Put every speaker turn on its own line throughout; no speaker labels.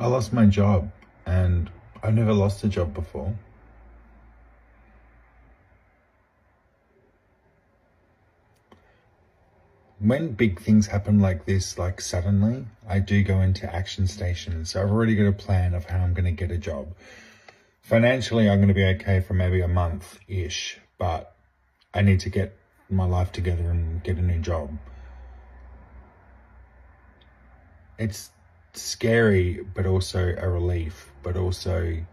I lost my job, and I've never lost a job before. When big things happen like this, like suddenly, I do go into action station. So I've already got a plan of how I'm going to get a job. Financially, I'm going to be okay for maybe a month-ish, but I need to get my life together and get a new job. It's scary, but also a relief, but also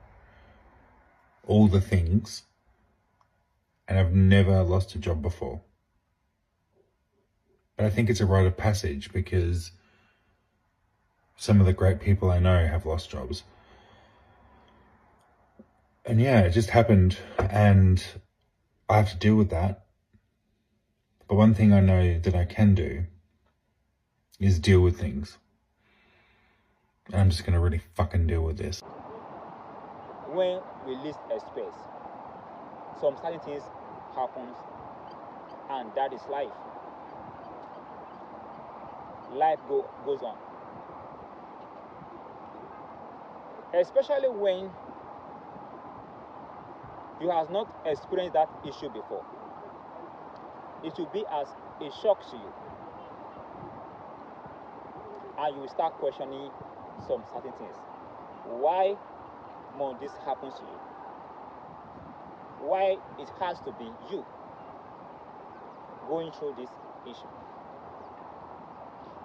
all the things. And I've never lost a job before. But I think it's a rite of passage because some of the great people I know have lost jobs. And yeah, it just happened and I have to deal with that. But one thing I know that I can do is deal with things. And I'm just going to really fucking deal with this.
When we least expect, some certain things happen, and that is life. Life goes on. Especially when you have not experienced that issue before. It will be as a shock to you. And you will start questioning some certain things. Why must this happen to you? Why it has to be you going through this issue?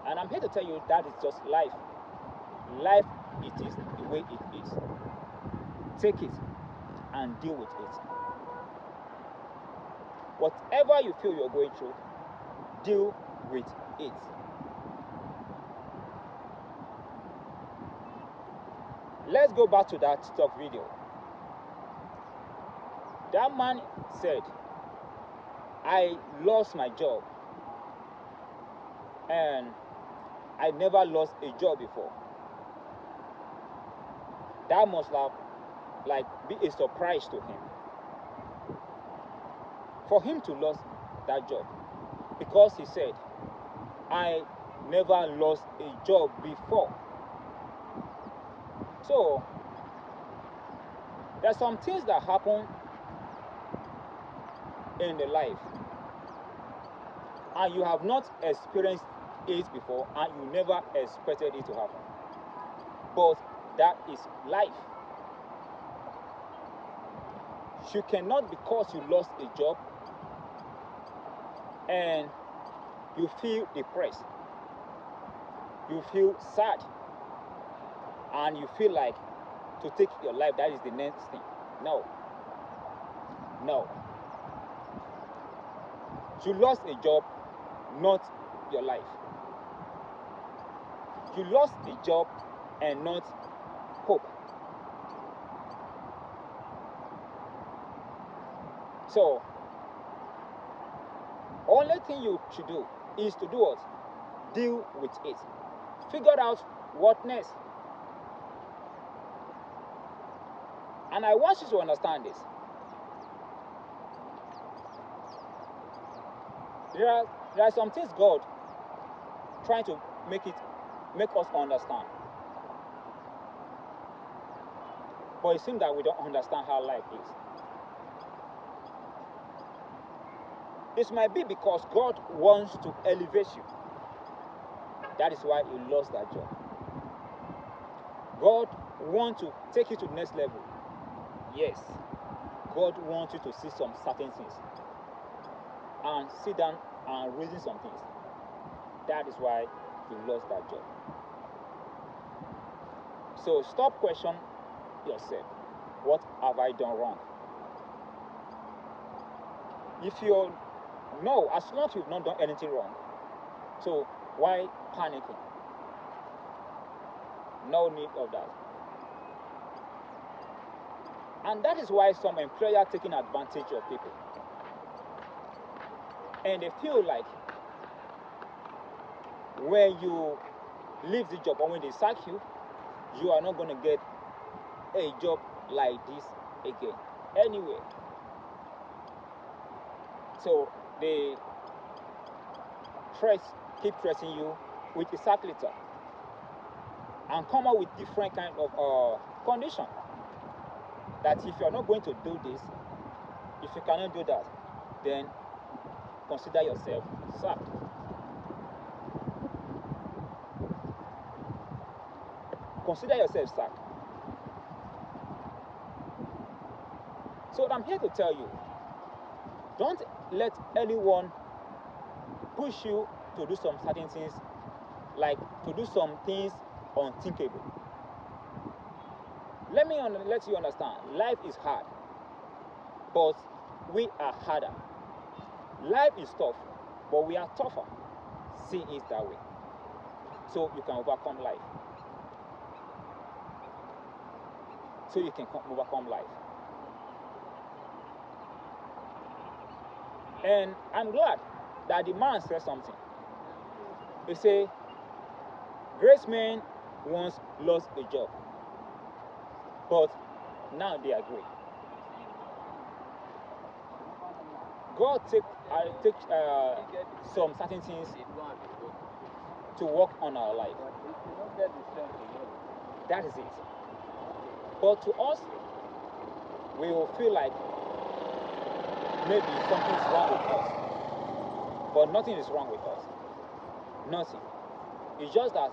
And I'm here to tell you that is just life. Life, it is the way it is. Take it and deal with it. Whatever you feel you're going through, deal with it. Let's go back to that stock video. That man said, I lost my job and I never lost a job before. That must have be a surprise to him. For him to lose that job, because he said, I never lost a job before. So, there's some things that happen in the life, and you have not experienced it before, and you never expected it to happen. But that is life. You cannot, because you lost a job and you feel depressed, you feel sad, and you feel like to take your life, that is the next thing. No. You lost a job, not your life. You lost a job and not hope. So, only thing you should do is to do what? Deal with it. Figure out what next. And I want you to understand this. There are some things God trying to make us understand. But it seems that we don't understand how life is. This might be because God wants to elevate you. That is why you lost that job. God wants to take you to the next level. Yes. God wants you to see some certain things. And sit down and reason some things. That is why you lost that job. So stop questioning yourself. What have I done wrong? If you know, as long as you've not done anything wrong, so why panicking? No need of that. And that is why some employers are taking advantage of people. And they feel like when you leave the job or when they sack you, you are not going to get a job like this again anyway. So they keep threatening you with a sack letter. and come up with different kind of condition. That if you are not going to do this, if you cannot do that, then consider yourself sacked. Consider yourself sacked. So I'm here to tell you, don't let anyone push you to do some certain things, like to do some things unthinkable. Let you understand, life is hard, but we are harder. Life is tough, but we are tougher. See it that way, so you can overcome life. So you can overcome life. And I'm glad that the man said something. He said, great men once lost a job, but now they agree. God take some certain things to work on our life. That is it. But to us, we will feel like maybe something is wrong with us. But nothing is wrong with us. Nothing. It's just that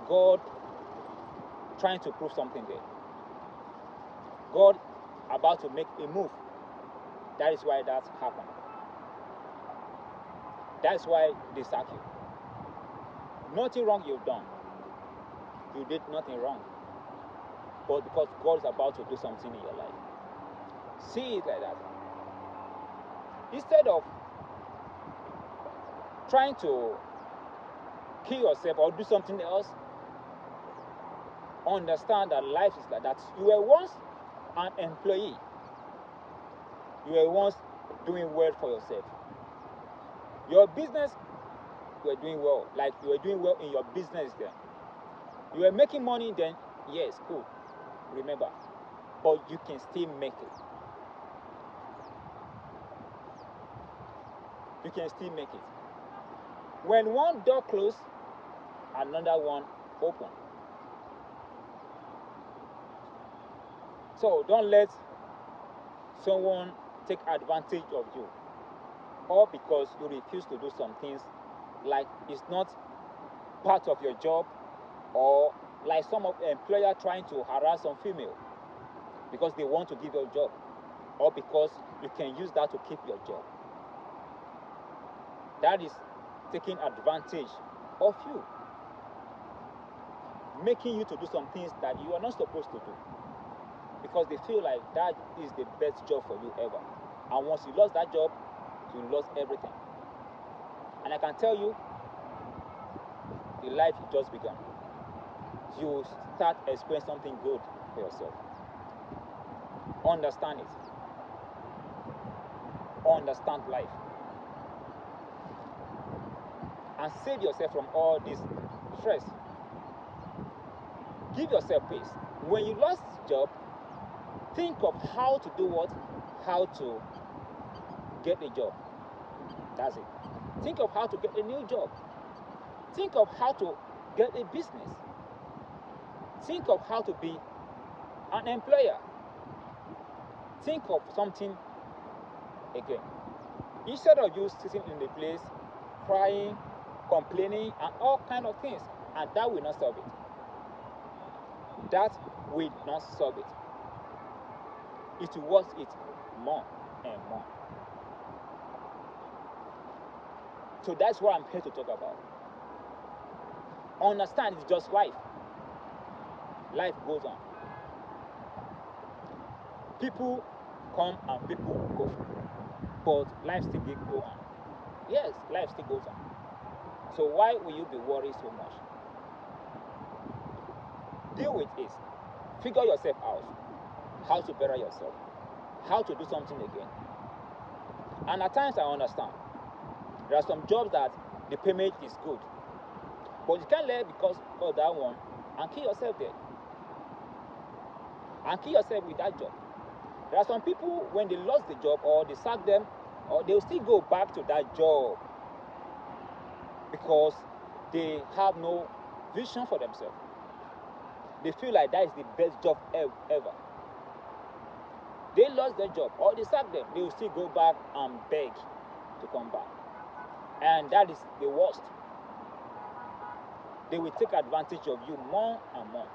God trying to prove something there. God about to make a move. That is why that happened. That's why they sack you. Nothing wrong you've done. You did nothing wrong. But because God is about to do something in your life. See it like that. Instead of trying to kill yourself or do something else, understand that life is like that. You were once an employee. You were once doing well for yourself. Your business, you were doing well. Like you were doing well in your business then. You were making money then. Yes, cool. Remember. But you can still make it. You can still make it. When one door closed, another one open. So don't let someone take advantage of you, or because you refuse to do some things, like it's not part of your job, or like some of the employer trying to harass some female because they want to give you a job, or because you can use that to keep your job. That is taking advantage of you, making you to do some things that you are not supposed to do, because they feel like that is the best job for you ever. And once you lost that job, you lost everything. And I can tell you, the life just begun. You start experiencing something good for yourself. Understand it. Understand life. And save yourself from all this stress. Give yourself peace. When you lost job, think of how to do what? How to get a job. That's it. Think of how to get a new job. Think of how to get a business. Think of how to be an employer. Think of something again. Instead of you sitting in the place, crying, complaining, and all kind of things, and that will not solve it. That will not solve it. It will worse it more and more. So that's what I'm here to talk about. Understand it's just life. Life goes on. People come and people go. But life still goes on. Yes, life still goes on. So why will you be worried so much? Deal with it. Figure yourself out. How to better yourself. How to do something again. And at times I understand. There are some jobs that the payment is good. But you can't let because of that one and kill yourself there. And kill yourself with that job. There are some people, when they lost the job or they sack them, or they'll still go back to that job because they have no vision for themselves. they feel like that is the best job ever. They lost their job or they sacked them, they will still go back and beg to come back. And that is the worst. They will take advantage of you more and more.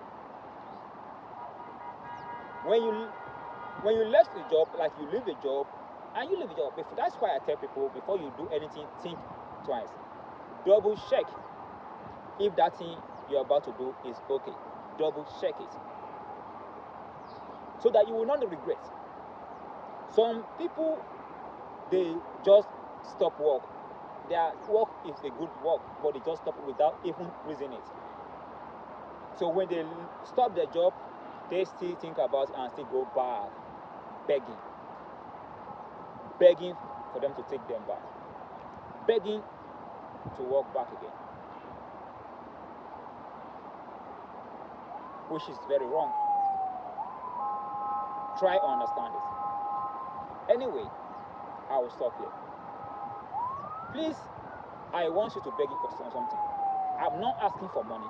When you left the job, like you leave a job, and you leave a job, that's why I tell people, before you do anything, think twice. Double check if that thing you're about to do is okay. Double check it, so that you will not regret. Some people, they just stop work. Their work is a good work, but they just stop without even reasoning it. So when they stop their job, they still think about it and still go back, begging for them to take them back, begging to walk back again, which is very wrong. Try to understand it. Anyway, I will stop here. Please, I want you to beg for something. I'm not asking for money.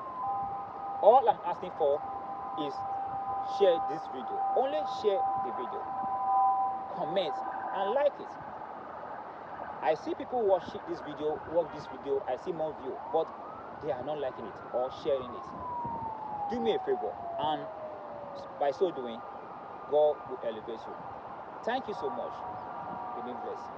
All I'm asking for is share this video. Only share the video, comment and like it. I see people watch this video, I see more view, but they are not liking it or sharing it. Do me a favor, and by so doing, God will elevate you. Thank you so much. Remain blessed.